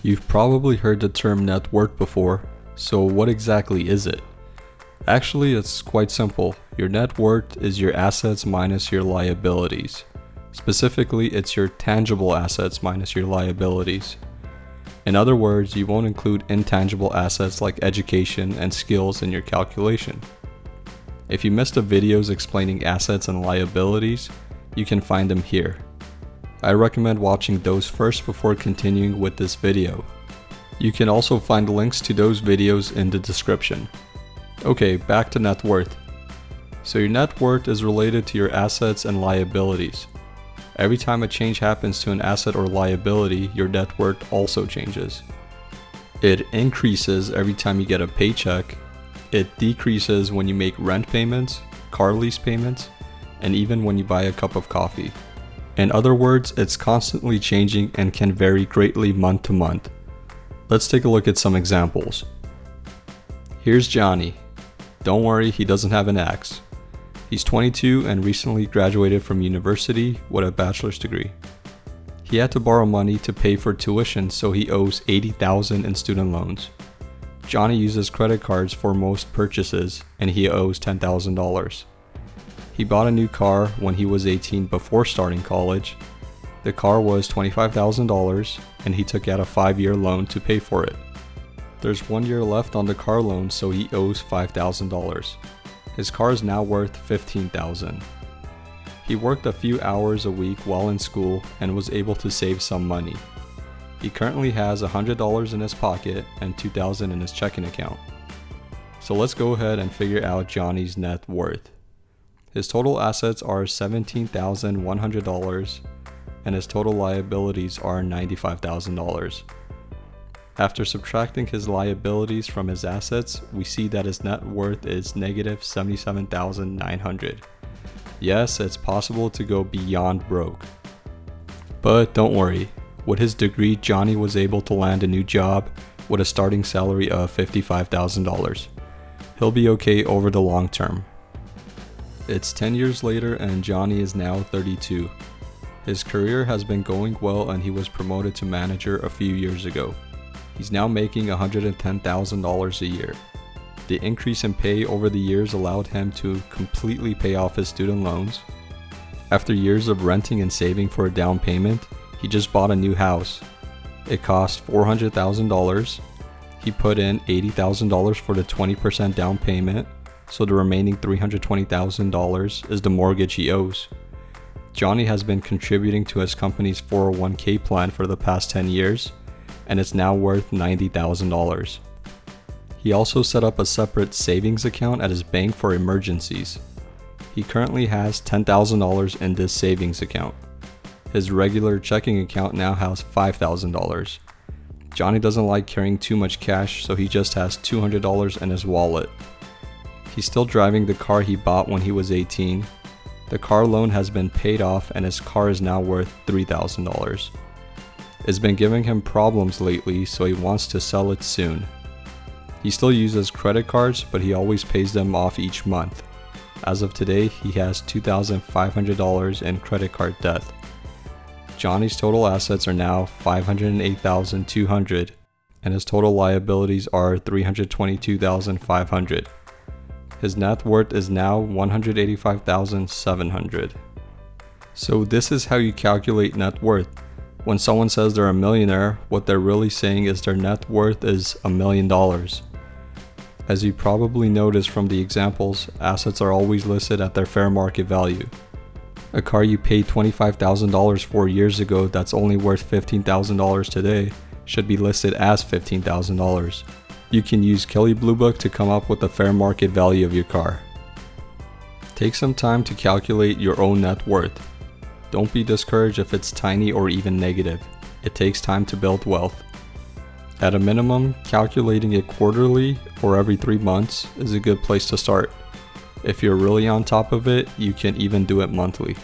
You've probably heard the term net worth before, so what exactly is it? Actually, it's quite simple. Your net worth is your assets minus your liabilities. Specifically, it's your tangible assets minus your liabilities. In other words, you won't include intangible assets like education and skills in your calculation. If you missed the videos explaining assets and liabilities, you can find them here. I recommend watching those first before continuing with this video. You can also find links to those videos in the description. Okay, back to net worth. So your net worth is related to your assets and liabilities. Every time a change happens to an asset or liability, your net worth also changes. It increases every time you get a paycheck. It decreases when you make rent payments, car lease payments, and even when you buy a cup of coffee. In other words, it's constantly changing and can vary greatly month to month. Let's take a look at some examples. Here's Johnny. Don't worry, he doesn't have an axe. He's 22 and recently graduated from university with a bachelor's degree. He had to borrow money to pay for tuition, so he owes $80,000 in student loans. Johnny uses credit cards for most purchases and he owes $10,000. He bought a new car when he was 18 before starting college. The car was $25,000 and he took out a 5-year loan to pay for it. There's 1 year left on the car loan, so he owes $5,000. His car is now worth $15,000. He worked a few hours a week while in school and was able to save some money. He currently has $100 in his pocket and $2,000 in his checking account. So let's go ahead and figure out Johnny's net worth. His total assets are $17,100 and his total liabilities are $95,000. After subtracting his liabilities from his assets, we see that his net worth is negative $77,900. Yes, it's possible to go beyond broke. But don't worry, with his degree, Johnny was able to land a new job with a starting salary of $55,000. He'll be okay over the long term. It's 10 years later and Johnny is now 32. His career has been going well and he was promoted to manager a few years ago. He's now making $110,000 a year. The increase in pay over the years allowed him to completely pay off his student loans. After years of renting and saving for a down payment, he just bought a new house. It cost $400,000. He put in $80,000 for the 20% down payment, so the remaining $320,000 is the mortgage he owes. Johnny has been contributing to his company's 401k plan for the past 10 years, and it's now worth $90,000. He also set up a separate savings account at his bank for emergencies. He currently has $10,000 in this savings account. His regular checking account now has $5,000. Johnny doesn't like carrying too much cash, so he just has $200 in his wallet. He's still driving the car he bought when he was 18. The car loan has been paid off and his car is now worth $3,000. It's been giving him problems lately, so he wants to sell it soon. He still uses credit cards, but he always pays them off each month. As of today, he has $2,500 in credit card debt. Johnny's total assets are now $508,200 and his total liabilities are $322,500. His net worth is now $185,700. So this is how you calculate net worth. When someone says they're a millionaire, what they're really saying is their net worth is $1 million. As you probably noticed from the examples, assets are always listed at their fair market value. A car you paid $25,000 for years ago that's only worth $15,000 today should be listed as $15,000. You can use Kelley Blue Book to come up with the fair market value of your car. Take some time to calculate your own net worth. Don't be discouraged if it's tiny or even negative. It takes time to build wealth. At a minimum, calculating it quarterly or every 3 months is a good place to start. If you're really on top of it, you can even do it monthly.